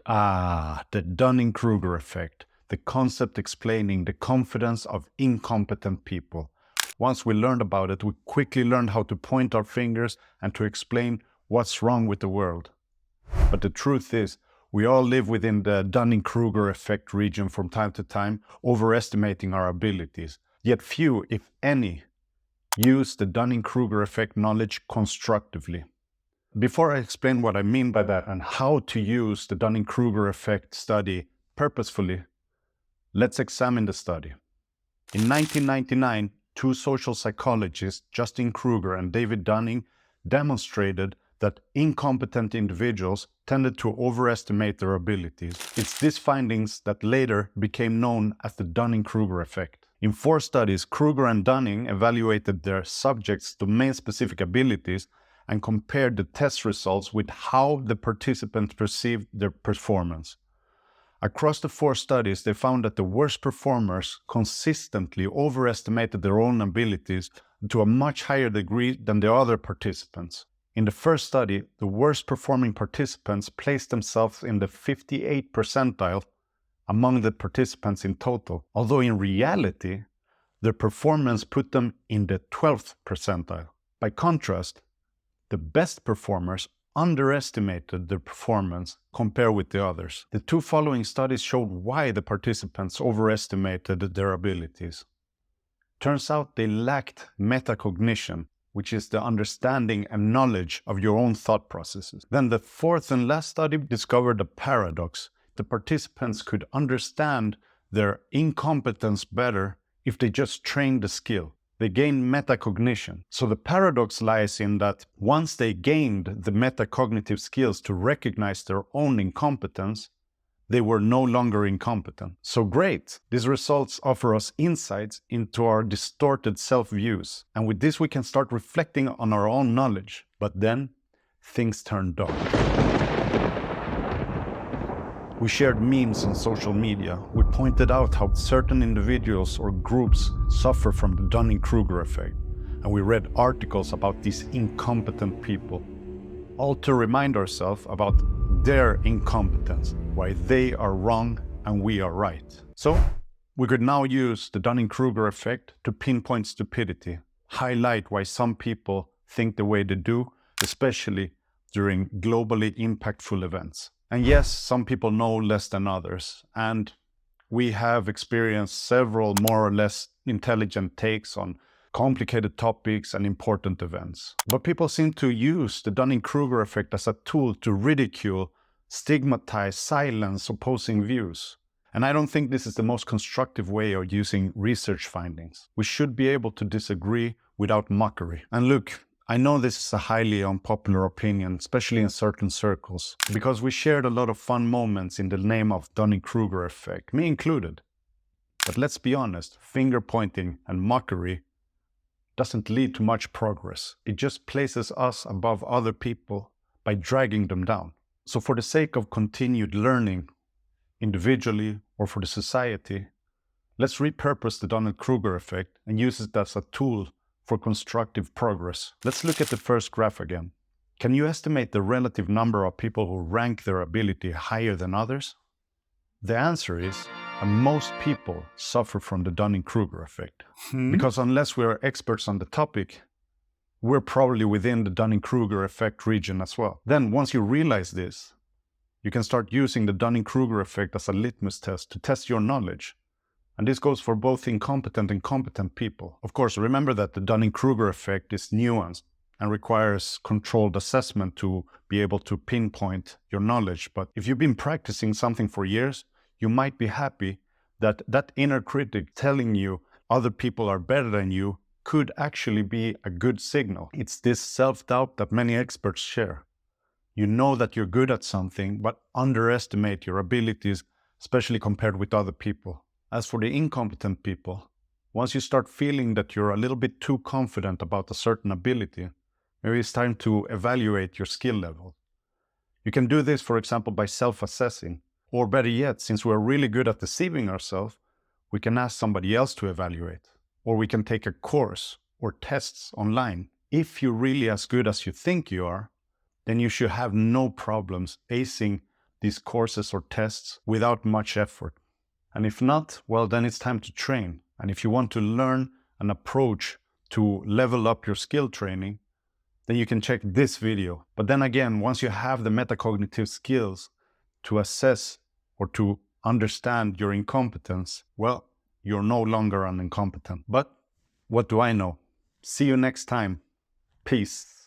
The Dunning-Kruger effect, the concept explaining the confidence of incompetent people. Once we learned about it, we quickly learned how to point our fingers and to explain what's wrong with the world. But the truth is, we all live within the Dunning-Kruger effect region from time to time, overestimating our abilities. Yet few, if any, use the Dunning-Kruger effect knowledge constructively. Before I explain what I mean by that and how to use the Dunning-Kruger effect study purposefully, let's examine the study. In 1999, two social psychologists, Justin Kruger and David Dunning, demonstrated that incompetent individuals tended to overestimate their abilities. It's these findings that later became known as the Dunning-Kruger effect. In 4 studies, Kruger and Dunning evaluated their subjects' domain-specific abilities and compared the test results with how the participants perceived their performance. Across the 4 studies, they found that the worst performers consistently overestimated their own abilities to a much higher degree than the other participants. In the first study, the worst performing participants placed themselves in the 58th percentile among the participants in total, although in reality, their performance put them in the 12th percentile. By contrast, the best performers underestimated their performance compared with the others. The 2 following studies showed why the participants overestimated their abilities. Turns out they lacked metacognition, which is the understanding and knowledge of your own thought processes. Then the 4th and last study discovered a paradox. The participants could understand their incompetence better if they just trained the skill. They gained metacognition. So the paradox lies in that once they gained the metacognitive skills to recognize their own incompetence, they were no longer incompetent. So great! These results offer us insights into our distorted self-views. And with this we can start reflecting on our own knowledge. But then, things turn dark. We shared memes on social media. We pointed out how certain individuals or groups suffer from the Dunning-Kruger effect. And we read articles about these incompetent people, all to remind ourselves about their incompetence, why they are wrong and we are right. So, we could now use the Dunning-Kruger effect to pinpoint stupidity, highlight why some people think the way they do, especially during globally impactful events. And yes, some people know less than others, and we have experienced several more or less intelligent takes on complicated topics and important events. But people seem to use the Dunning-Kruger effect as a tool to ridicule, stigmatize, silence opposing views. And I don't think this is the most constructive way of using research findings. We should be able to disagree without mockery. And look, I know this is a highly unpopular opinion, especially in certain circles, because we shared a lot of fun moments in the name of Dunning-Kruger effect, me included. But let's be honest, finger-pointing and mockery doesn't lead to much progress. It just places us above other people by dragging them down. So for the sake of continued learning, individually or for the society, let's repurpose the Dunning-Kruger effect and use it as a tool for constructive progress. Let's look at the first graph again. Can you estimate the relative number of people who rank their ability higher than others? The answer is, most people suffer from the Dunning-Kruger effect. Because unless we are experts on the topic, we're probably within the Dunning-Kruger effect region as well. Then once you realize this, you can start using the Dunning-Kruger effect as a litmus test to test your knowledge. And this goes for both incompetent and competent people. Of course, remember that the Dunning-Kruger effect is nuanced and requires controlled assessment to be able to pinpoint your knowledge. But if you've been practicing something for years, you might be happy that that inner critic telling you other people are better than you could actually be a good signal. It's this self-doubt that many experts share. You know that you're good at something, but underestimate your abilities, especially compared with other people. As for the incompetent people, once you start feeling that you're a little bit too confident about a certain ability, maybe it's time to evaluate your skill level. You can do this, for example, by self-assessing. Or better yet, since we're really good at deceiving ourselves, we can ask somebody else to evaluate. Or we can take a course or tests online. If you're really as good as you think you are, then you should have no problems acing these courses or tests without much effort. And if not, well, then it's time to train. And if you want to learn an approach to level up your skill training, then you can check this video. But then again, once you have the metacognitive skills to assess or to understand your incompetence, well, you're no longer an incompetent. But what do I know? See you next time. Peace.